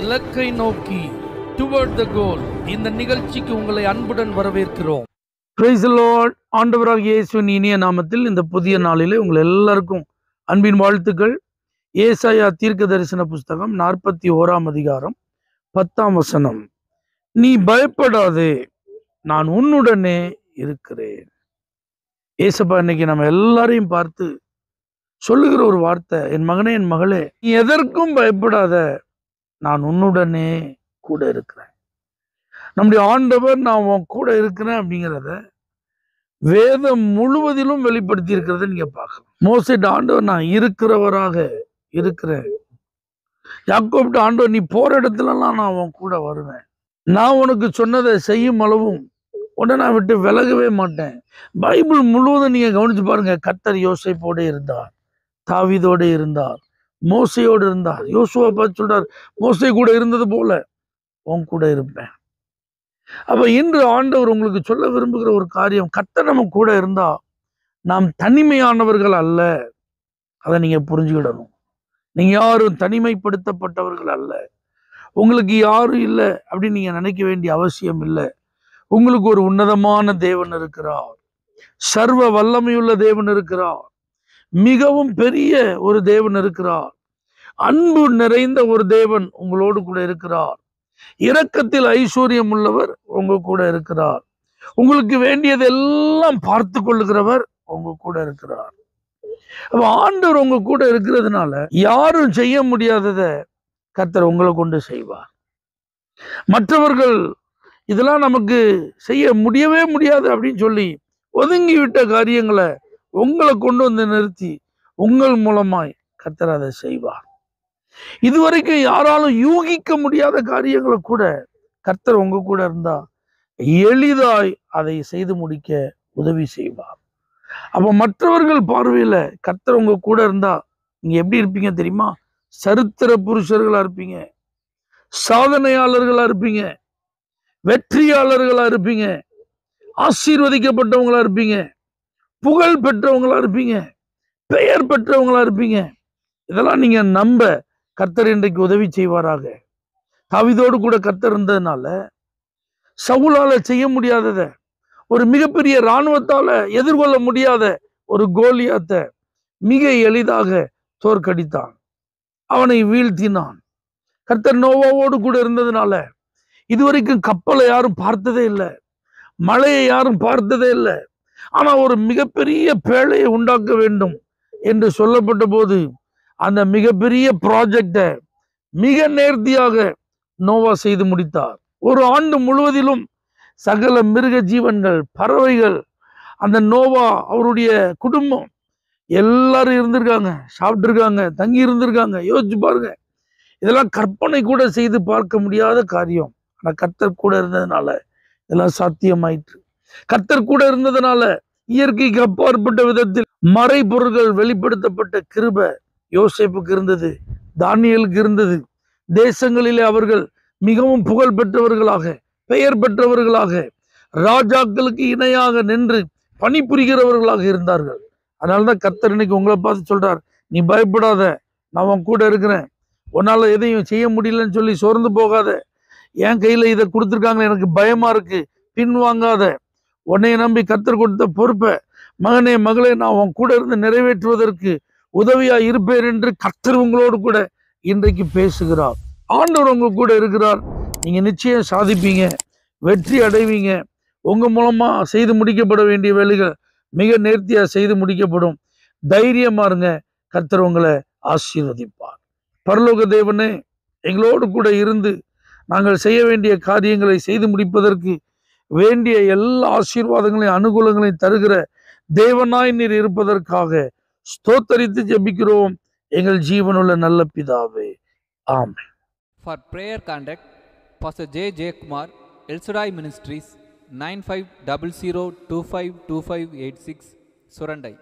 இலக்கை நோக்கி டுவர்ட் த கோல் இந்த நிகழ்ச்சிக்கு உங்களை அன்புடன் வரவேற்கிறோம். Praise the Lord. ஆண்டவராகிய இயேசுவின் இனிய நாமத்தில் இந்த புதிய நாளிலே உங்கள் எல்லாருக்கும் அன்பின் வாழ்த்துக்கள். ஏசாயா தீர்க்க தரிசன புஸ்தகம் 41ஆம் அதிகாரம் 10ஆம் வசனம். நீ பயப்படாதே, நான் உன்னுடனே இருக்கிறேன். ஏசப்பா இன்னைக்கு நம்ம எல்லாரையும் பார்த்து சொல்லுகிற ஒரு வார்த்தை, என் மகனே என் மகளே, நீ எதற்கும் பயப்படாத, நான் உன்னுடனே கூட இருக்கிறேன். நம்முடைய ஆண்டவர் நான் உன் கூட இருக்கிறேன் அப்படிங்கிறத வேதம் முழுவதிலும் வெளிப்படுத்தி இருக்கிறத நீங்க பார்க்கலாம். மோசேட்ட ஆண்டவர் நான் இருக்கிறவராக இருக்கிறேன். யாக்கோப்ட ஆண்டவர் நீ போற இடத்துலலாம் நான் உன் கூட வருவேன். நான் உனக்கு சொன்னதை செய்யும் அளவும் உடனே நான் விட்டு விலகவே மாட்டேன். பைபிள் முழுவதும் நீங்க கவனிச்சு பாருங்க. கர்த்தர் யோசேப்போடு இருந்தார், தாவீதோடு இருந்தார், மோசையோடு இருந்தார். யோசுவா பார்த்து சொல்றார், மோசை கூட இருந்தது போல உன் கூட இருப்பேன். அப்ப இன்று ஆண்டவர் உங்களுக்கு சொல்ல விரும்புகிற ஒரு காரியம், கர்த்தர் நம்ம கூட இருந்தா நாம் தனிமையானவர்கள் அல்ல. அதை நீங்க புரிஞ்சுக்கிடணும். நீங்க யாரும் தனிமைப்படுத்தப்பட்டவர்கள் அல்ல. உங்களுக்கு யாரும் இல்லை அப்படின்னு நீங்க நினைக்க வேண்டிய அவசியம் இல்லை. உங்களுக்கு ஒரு உன்னதமான தேவன் இருக்கிறார், சர்வ வல்லமையுள்ள தேவன் இருக்கிறார், மிகவும் பெரிய ஒரு தேவன் இருக்கிறார், அன்பு நிறைந்த ஒரு தேவன் உங்களோடு கூட இருக்கிறார், இரக்கத்தில் ஐஸ்வர்யம் உள்ளவர் உங்க கூட இருக்கிறார், உங்களுக்கு வேண்டியதெல்லாம் பார்த்து கொள்ளுகிறவர் உங்க கூட இருக்கிறார். அப்ப ஆண்டவர் உங்க கூட இருக்கிறதுனால யாரும் செய்ய முடியாதத கர்த்தர் உங்களை கொண்டு செய்வார். மற்றவர்கள் இதெல்லாம் நமக்கு செய்ய முடியவே முடியாது அப்படின்னு சொல்லி ஒதுங்கி விட்ட காரியங்களை உங்களை கொண்டு வந்து நிறுத்தி உங்கள் மூலமாய் கர்த்தர் அதை செய்வார். இதுவரைக்கும் யாராலும் யூகிக்க முடியாத காரியங்களை கூட கர்த்தர் உங்க கூட இருந்தா எளிதாய் அதை செய்து முடிக்க உதவி செய்வார். அப்ப மற்றவர்கள் பார்வையில கர்த்தர் உங்க கூட இருந்தா நீங்க எப்படி இருப்பீங்க தெரியுமா? சரித்திர புருஷர்களா இருப்பீங்க, சாதனையாளர்களா இருப்பீங்க, வெற்றியாளர்களா இருப்பீங்க, ஆசீர்வதிக்கப்பட்டவங்களா இருப்பீங்க, புகழ் பெற்றவங்களா இருப்பீங்க, பெயர் பெற்றவங்களா இருப்பீங்க. இதெல்லாம் நீங்க நம்ப கர்த்தர் இன்றைக்கு உதவி செய்வாராக. தாவீதோடு கூட கர்த்தர் இருந்ததுனால சவுலால செய்ய முடியாதத, ஒரு மிகப்பெரிய இராணுவத்தால எதிர்கொள்ள முடியாத ஒரு கோலியாத்தை மிக எளிதாக தோற்கடித்தான், அவனை வீழ்த்தினான். கர்த்தர் நோவாவோடு கூட இருந்ததுனால இதுவரைக்கும் கப்பலை யாரும் பார்த்ததே இல்லை, மழையை யாரும் பார்த்ததே இல்லை. ஆனா ஒரு மிகப்பெரிய பேழையை உண்டாக்க வேண்டும் என்று சொல்லப்பட்ட போது அந்த மிகப்பெரிய ப்ராஜெக்டை மிக நேர்த்தியாக நோவா செய்து முடித்தார். ஒரு ஆண்டு முழுவதிலும் சகல மிருக ஜீவன்கள், பறவைகள், அந்த நோவா அவருடைய குடும்பம் எல்லாரும் இருந்திருக்காங்க, சாப்பிட்டு இருக்காங்க, தங்கி இருந்திருக்காங்க. யோசிச்சு பாருங்க, இதெல்லாம் கற்பனை கூட செய்து பார்க்க முடியாத காரியம். ஆனா கர்த்தர் கூட இருந்ததுனால இதெல்லாம் சாத்தியமாயிற்று. கர்த்தர் கூட இருந்ததுனால இயற்கைக்கு அப்பாற்பட்ட விதத்தில் மறைபொருள்கள் வெளிப்படுத்தப்பட்ட கிருபை யோசேப்புக்கு இருந்தது, தானியேலுக்கு இருந்தது. தேசங்களிலே அவர்கள் மிகவும் புகழ் பெற்றவர்களாக, பெயர் பெற்றவர்களாக, ராஜாக்களுக்கு இணையாக நின்று பணிபுரிகிறவர்களாக இருந்தார்கள். அதனாலதான் கர்த்தர் இன்னைக்கு உங்களை பார்த்து சொல்றார், நீ பயப்படாத, நான் உன் கூட இருக்கிறேன். உன்னால எதையும் செய்ய முடியலன்னு சொல்லி சோர்ந்து போகாத. என் கையில இதை கொடுத்துருக்காங்க, எனக்கு பயமா இருக்கு, பின்வாங்காத. உன்னைய நம்பி கர்த்தர் கொடுத்த பொறுப்பை மகனே மகளே நான் உன் கூட இருந்து நிறைவேற்றுவதற்கு உதவியா இருப்பேன் என்று கர்த்தர் உங்களோடு கூட இன்றைக்கு பேசுகிறார். ஆண்டவர் உங்க கூட இருக்கிறார். நீங்க நிச்சயம் சாதிப்பீங்க, வெற்றி அடைவீங்க. உங்க மூலமா செய்து முடிக்கப்பட வேண்டிய வேலைகள் மிக நேர்த்தியா செய்து முடிக்கப்படும். தைரியமா இருங்க, கர்த்தர் உங்களை ஆசீர்வதிப்பார். பரலோக தேவனே, எங்களோடு கூட இருந்து நாங்கள் செய்ய வேண்டிய காரியங்களை செய்து முடிப்பதற்கு வேண்டிய எல்லா ஆசீர்வாதங்களையும் அனுகூலங்களையும் தருகிற தேவனாய் நீர் இருப்பதற்காக ஸ்தோத்தரித்து ஜெபிக்கிறோம் எங்கள் ஜீவனுள்ள நல்ல பிதாவே, ஆமென். For prayer contact, Pastor J. J. Kumar, El Shaddai Ministries, 9500252586, Surandai.